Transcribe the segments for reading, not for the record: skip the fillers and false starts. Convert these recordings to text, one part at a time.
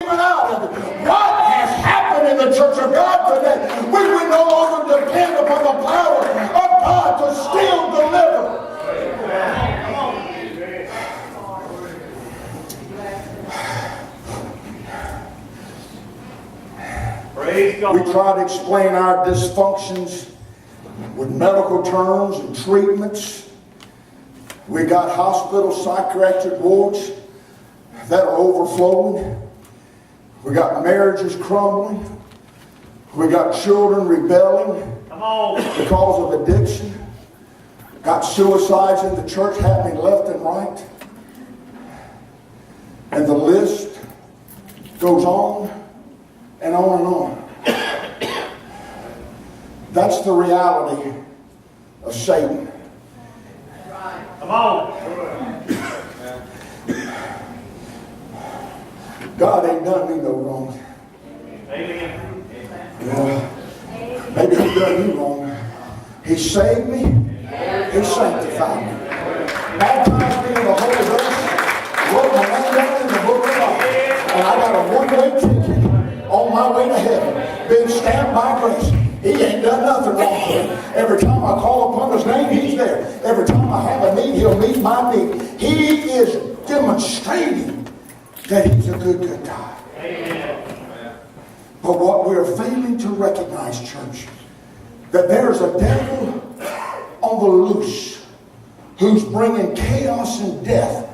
out of it. What has happened in the Church of God today? We no longer depend upon the power of God to still deliver. We try to explain our dysfunctions with medical terms and treatments. We got hospital psychiatric wards that are overflowing. We got marriages crumbling. We got children rebelling because of addiction. Got suicides in the church happening left and right. And the list goes on and on and on. That's the reality of Satan. Come on. God ain't done me no wrong. Amen. Maybe he done me wrong. He saved me. He sanctified me. Baptized me in the Holy Ghost. Wrote my name down in the book of life. And I got a one-way ticket on my way to heaven. Being stamped by grace. He ain't done nothing wrong to me. Every time I call upon his name, he's there. Every time I have a need, he'll meet my need. He is demonstrating that he's a good, good God. Amen. But what we're failing to recognize, church, that there's a devil on the loose who's bringing chaos and death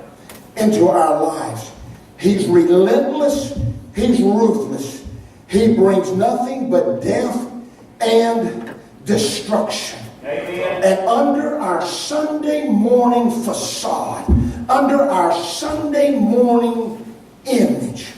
into our lives. He's relentless. He's ruthless. He brings nothing but death and destruction. Amen. And under our Sunday morning facade, under our Sunday morning image,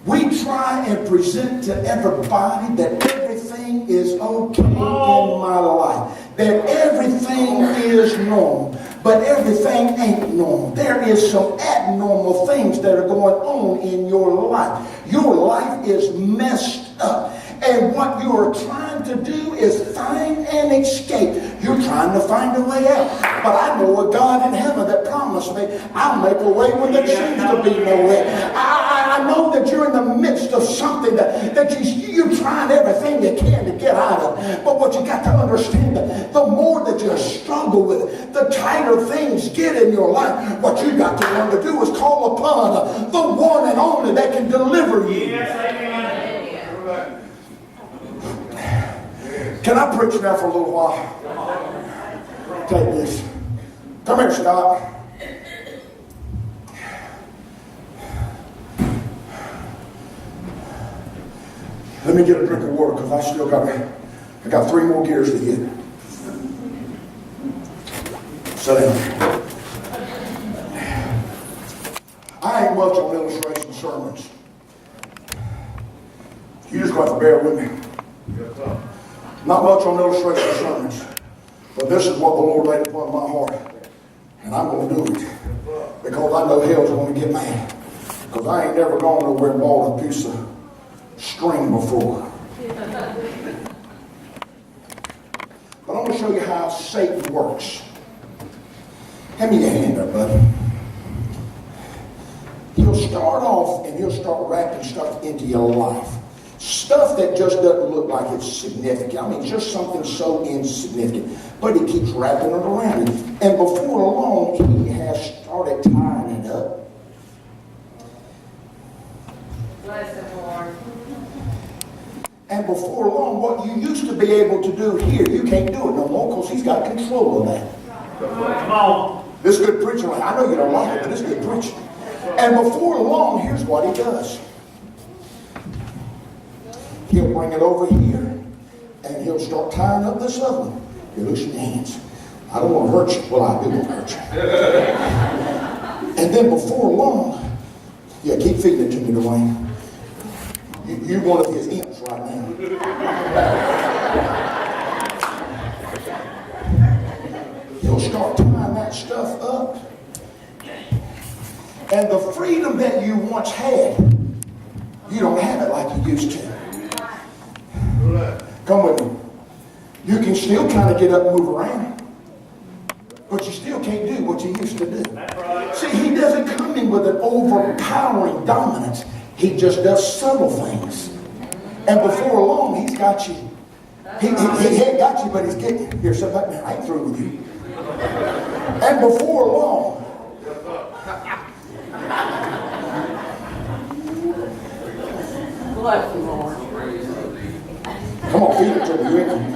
we try and present to everybody that everything is okay in my life, that everything is normal. But everything ain't normal. There is some abnormal things that are going on in your life. Your life is messed up. And what you are trying to do is find an escape. You're trying to find a way out. But I know a God in heaven that promised me, I'll make a way when there seems to be no way. I know that you're in the midst of something that you're trying everything you can to get out of. But what you got to understand, that the more that you struggle with it, the tighter things get in your life. What you got to learn to do is call upon the one and only that can deliver you. Yes, amen. Can I preach now for a little while? Take this. Come here, Scott. Let me get a drink of water because I got 3 more gears to hit. Sit down. I ain't much on illustration sermons. You just got to bear with me. Not much on illustration sermons. But this is what the Lord laid upon my heart. And I'm going to do it. Because I know hell's going to get mad. Because I ain't never gone nowhere and bought a piece of string before. But I'm going to show you how Satan works. Hand me your hand there, buddy. He'll start off and he'll start wrapping stuff into your life. Stuff that just doesn't look like it's significant. I mean, just something so insignificant. But he keeps wrapping it around you. And before long, he has started tying it up. Bless the Lord. And before long, what you used to be able to do here, you can't do it no more because he's got control of that. Come on. This good preaching, I know you don't like it, but it's good preaching. And before long, here's what he does. He'll bring it over here, and he'll start tying up this other one. You loosen your hands. I don't want to hurt you. Well, I do want to hurt you. And then before long, yeah, keep feeding it to me, Dwayne. You're one of his imps right now. He'll start tying that stuff up. And the freedom that you once had, you don't have it like you used to. Come with me. You can still kind of get up and move around, but you still can't do what you used to do. See, he doesn't come in with an overpowering dominance. He just does subtle things. And before long, he's got you. He ain't got you, but he's getting you. Here, sit back now. I ain't through with you. And before long, Bless you, Lord. come on, feed it to me. You ain't-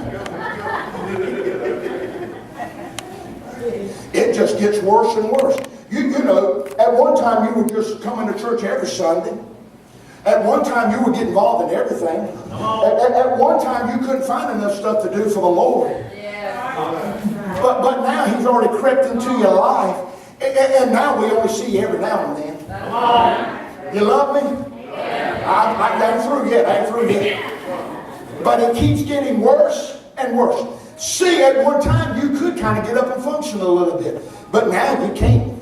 It just gets worse and worse. You know, at one time you were just coming to church every Sunday. At one time you would get involved in everything. At one time you couldn't find enough stuff to do for the Lord. Yeah. But now he's already crept into your life. And now we only see you every now and then. You love me? I ain't through yet. I ain't through yet. But it keeps getting worse and worse. See, at one time you could kind of get up and function a little bit. But now you can't.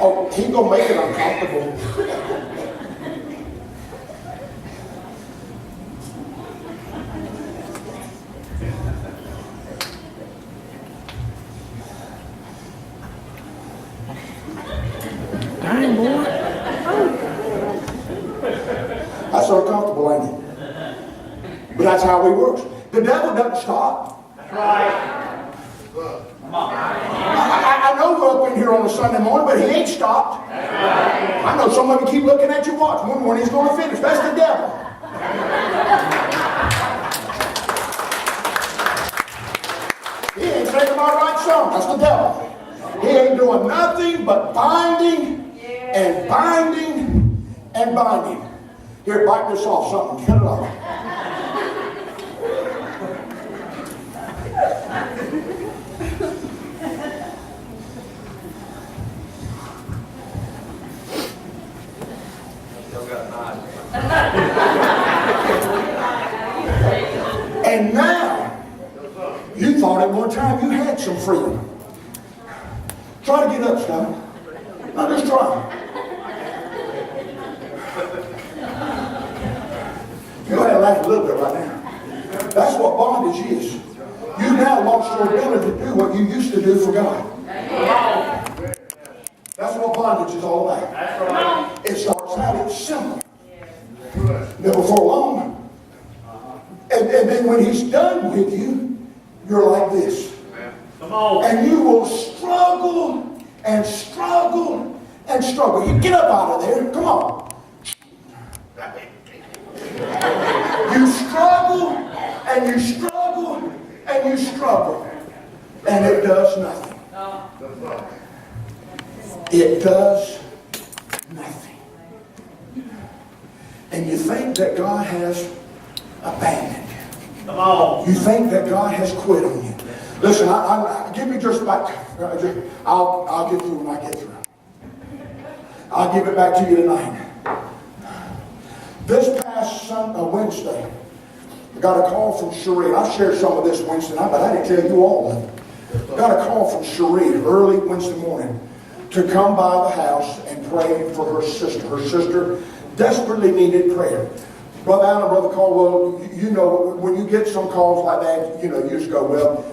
Oh, he gonna make it uncomfortable. Dang, boy. That's uncomfortable, ain't it? But that's how he works. The devil doesn't stop. That's right. Come on. I know we're up in here on a Sunday morning, but he ain't stopped. I know some of you keep looking at your watch, wondering when he's going to finish. That's the devil. He ain't singing my right song. That's the devil. He ain't doing nothing but binding and binding and binding. Here, bite this off something. Cut it off. And now, you thought at one time you had some freedom. Try to get up, Scott. Now just try. You go ahead and laugh a little bit right now. That's what bondage is. You now lost your ability to do what you used to do for God. That's what bondage is all about. That's right. It starts out, it's simple. Then before long, and then when he's done with you, you're like this. Come on. And you will struggle and struggle and struggle. You get up out of there. Come on. You struggle and you struggle and you struggle. And it does nothing. It does nothing. And you think that God has abandoned you. Come on. You think that God has quit on you. Listen, give me just about, I'll get through when I get through. I'll give it back to you tonight. This past Wednesday, I got a call from Cherie. I shared some of this Wednesday night, but I didn't tell you all of it. I got a call from Cherie early Wednesday morning to come by the house and pray for her sister. Her sister desperately needed prayer. Brother Allen, Brother Caldwell, you know, when you get some calls like that, you know, you just go, well,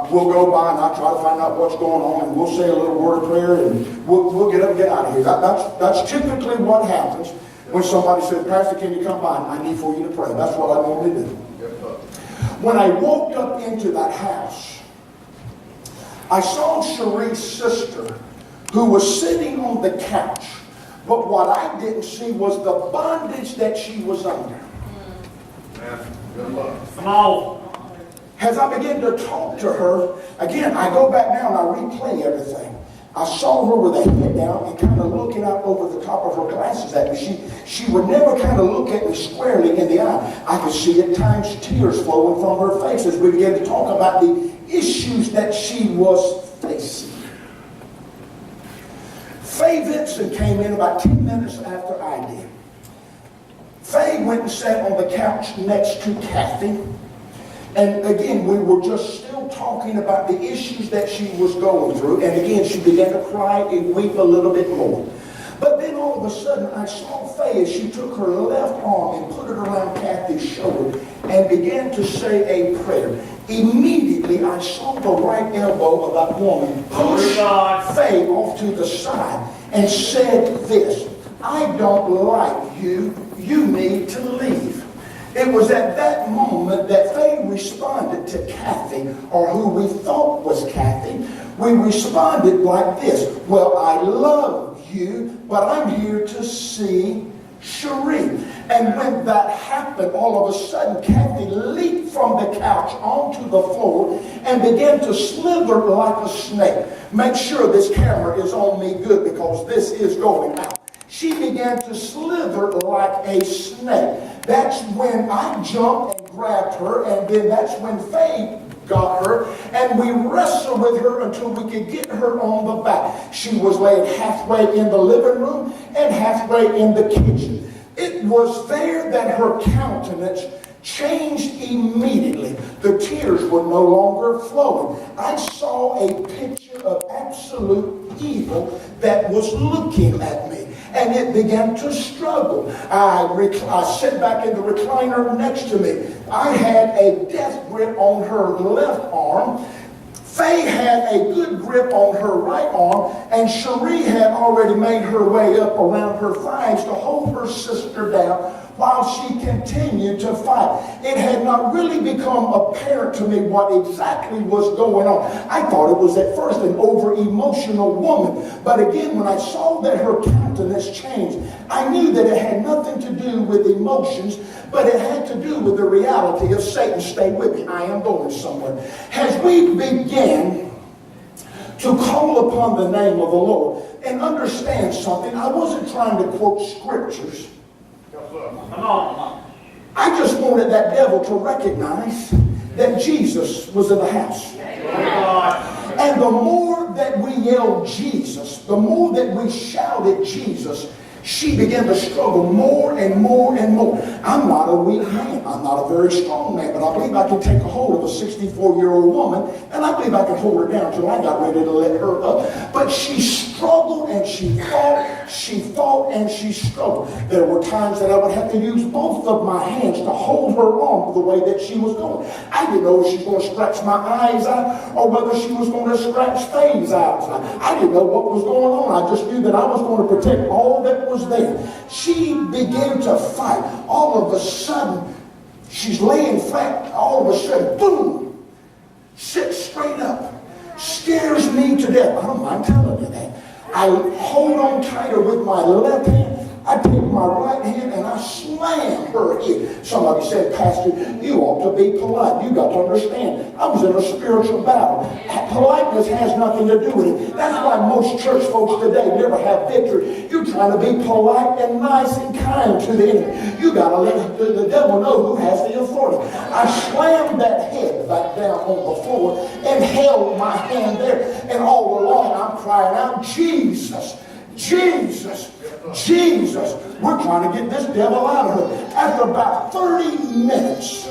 we'll go by and I'll try to find out what's going on and we'll say a little word of prayer and we'll get up and get out of here. That's typically what happens when somebody says, Pastor, can you come by? I need for you to pray. That's what I normally do. When I walked up into that house, I saw Cherie's sister who was sitting on the couch. But what I didn't see was the bondage that she was under. Come on. As I began to talk to her, again, I go back now and I replay everything. I saw her with her head down and kind of looking out over the top of her glasses at me. She would never kind of look at me squarely in the eye. I could see at times tears flowing from her face as we began to talk about the issues that she was facing. Faye Vincent came in about 10 minutes after I did. Faye went and sat on the couch next to Kathy. And again, we were just still talking about the issues that she was going through. And again, she began to cry and weep a little bit more. But then all of a sudden, I saw Faye as she took her left arm and put it around Kathy's shoulder and began to say a prayer. Immediately, I saw the right elbow of that woman push Faye off to the side and said this, "I don't like you. You need to leave." It was at that moment that Faye responded to Kathy, or who we thought was Kathy. We responded like this, "Well, I love you, but I'm here to see Cherie." And when that happened, all of a sudden, Kathy leaped from the couch onto the floor and began to slither like a snake. Make sure this camera is on me good, because this is going out. She began to slither like a snake. That's when I jumped and grabbed her, and then that's when Faye got her, and we wrestled with her until we could get her on the back. She was laying halfway in the living room and halfway in the kitchen. It was there that her countenance changed immediately. The tears were no longer flowing. I saw a picture of absolute evil that was looking at me, and it began to struggle. I sat back in the recliner next to me. I had a death grip on her left arm. Faye had a good grip on her right arm, and Cherie had already made her way up around her thighs to hold her sister down while she continued to fight. It had not really become apparent to me what exactly was going on. I thought it was at first an over-emotional woman, but again, when I saw that her countenance changed, I knew that it had nothing to do with emotions, but it had to do with the reality of Satan. Stay with me, I am going somewhere. As we began to call upon the name of the Lord, and understand something, I wasn't trying to quote scriptures. Come on. I just wanted that devil to recognize that Jesus was in the house. And the more that we yelled Jesus, the more that we shouted Jesus, she began to struggle more and more and more. I'm not a weak man. I'm not a very strong man, but I believe I can take a hold of a 64-year-old woman, and I believe I can hold her down until I got ready to let her up. But she struggled and she fought and she struggled. There were times that I would have to use both of my hands to hold her on the way that she was going. I didn't know if she was going to scratch my eyes out or whether she was going to scratch Faye's eyes out. I didn't know what was going on. I just knew that I was going to protect all that was there. She began to fight. All of a sudden, she's laying flat. All of a sudden, boom, sits straight up. Scares me to death. I don't mind telling you that. I hold on tighter with my left hand. I take my right hand and I slam her head. Somebody said, "Pastor, you ought to be polite. You got to understand. I was in a spiritual battle." Politeness has nothing to do with it. That's why most church folks today never have victory. You're trying to be polite and nice and kind to the enemy. You got to let the devil know who has the authority. I slammed that head back down on the floor and held my hand there. And all along I'm crying out, "Jesus, Jesus, Jesus." We're trying to get this devil out of her. After about 30 minutes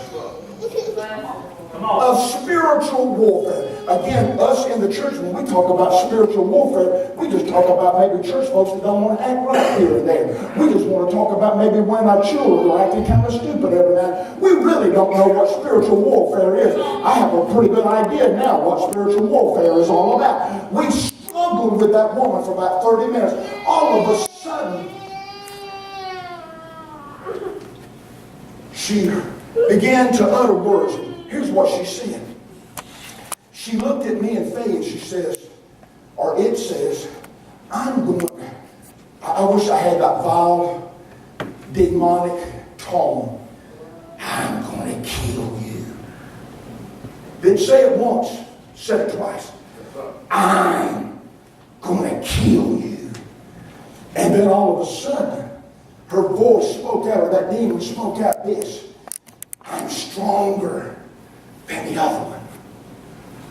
of spiritual warfare. Again, us in the church, when we talk about spiritual warfare, we just talk about maybe church folks that don't want to act right here and there. We just want to talk about maybe when our children are acting kind of stupid every night. We really don't know what spiritual warfare is. I have a pretty good idea now what spiritual warfare is all about. We struggled with that woman for about 30 minutes. All of a sudden, she began to utter words. Here's what she said. She looked at me and Faye and she says, or it says, I wish I had that vile, demonic tone. "I'm going to kill you." Didn't say it once, said it twice. "I'm going to kill you." And then all of a sudden, her voice spoke out, or that demon spoke out this: "I'm stronger than the other one."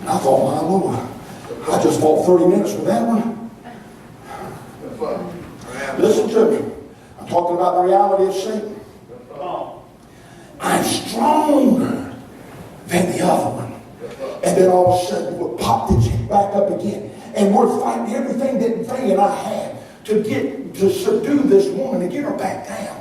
And I thought, my Lord, I just fought 30 minutes with that one. Listen to me. I'm talking about the reality of Satan. "I'm stronger than the other one." And then all of a sudden, we'll pop this back up again. And we're fighting everything that Faye and I had to subdue this woman and get her back down.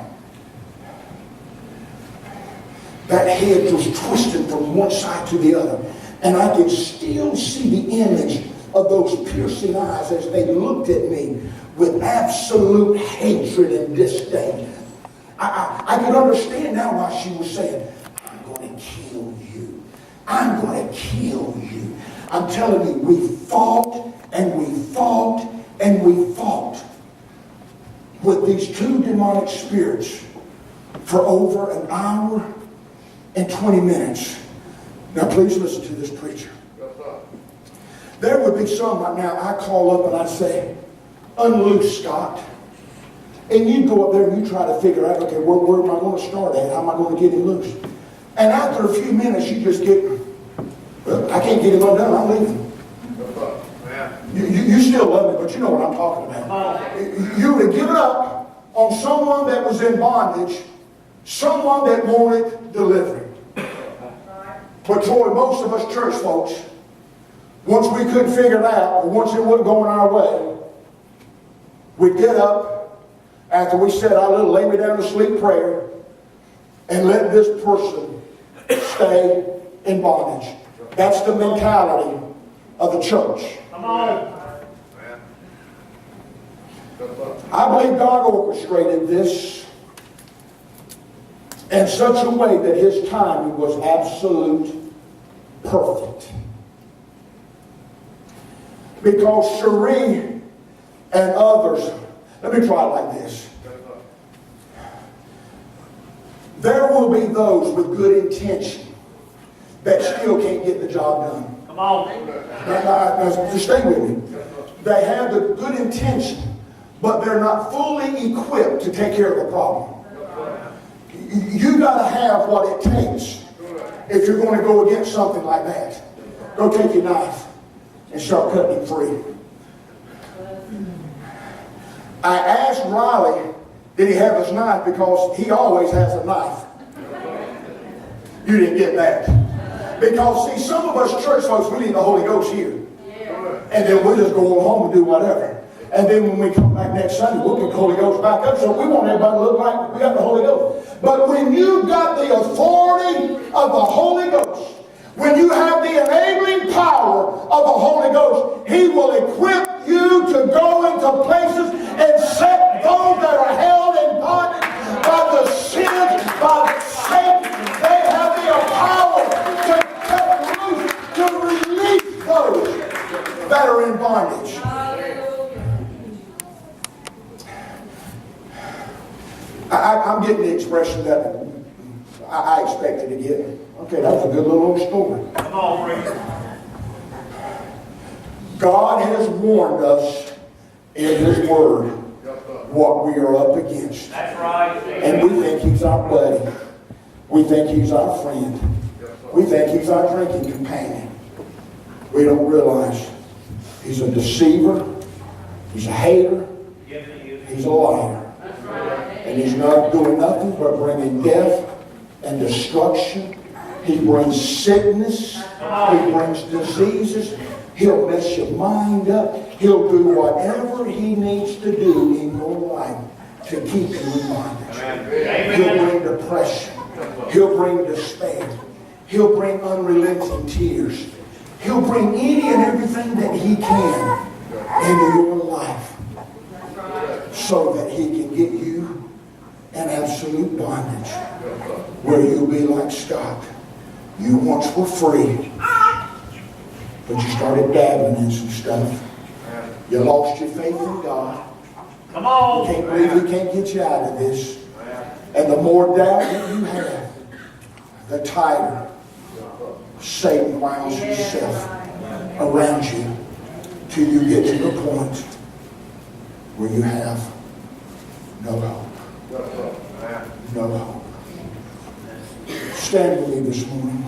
That head was twisting from one side to the other. And I could still see the image of those piercing eyes as they looked at me with absolute hatred and disdain. I could understand now why she was saying, I'm going to kill you. I'm going to kill you. I'm telling you, we fought and we fought and we fought with these two demonic spirits for over an hour and 20 minutes. Now please listen to this preacher. There would be some right now I call up and I'd say, unloose Scott. And you'd go up there and you try to figure out, okay, where am I going to start at? How am I going to get him loose? And after a few minutes you just get, well, I can't get him undone, I'm leaving. You still love me, but you know what I'm talking about. You would have given up on someone that was in bondage, someone that wanted delivery. But Troy, most of us church folks, once we couldn't figure it out, or once it wasn't going our way, we'd get up after we said our little lay me down to sleep prayer and let this person stay in bondage. That's the mentality of the church. Come on. I believe God orchestrated this in such a way that His timing was absolute perfect. Because Cherie and others, let me try it like this. There will be those with good intention that still can't get the job done. Come on. Now, just stay with me. They have the good intention, but they're not fully equipped to take care of the problem. You got to have what it takes if you're going to go against something like that. Go take your knife and start cutting him free. I asked Riley, did he have his knife? Because he always has a knife. You didn't get that. Because, see, some of us church folks, we need the Holy Ghost here. And then we'll just go home and do whatever. And then when we come back next Sunday, we'll get the Holy Ghost back up. So we want everybody to look like we got the Holy Ghost. But when you've got the authority of the Holy Ghost, when you have the enabling power of the Holy Ghost, He will equip you to go into places and set those that are held in bondage by the sin, by Satan. They have the power to cut loose, to release those that are in bondage. I'm getting the expression that I expected to get. Okay, that was a good little story. Come on, Rick. God has warned us in His Word what we are up against. That's right. And we think He's our buddy. We think He's our friend. We think He's our drinking companion. We don't realize He's a deceiver. He's a hater. He's a liar. And He's not doing nothing but bringing death and destruction. He brings sickness. He brings diseases. He'll mess your mind up. He'll do whatever He needs to do in your life to keep you in bondage. He'll bring depression. He'll bring despair. He'll bring unrelenting tears. He'll bring any and everything that He can into your life so that He can get you in absolute bondage where you'll be like Scott. You once were free, but you started dabbling in some stuff. You lost your faith in God. Come on. You can't believe He can't get you out of this. And the more doubt that you have, the tighter Satan wounds himself around you till you get to the point where you have no hope. No hope. Stand with me this morning.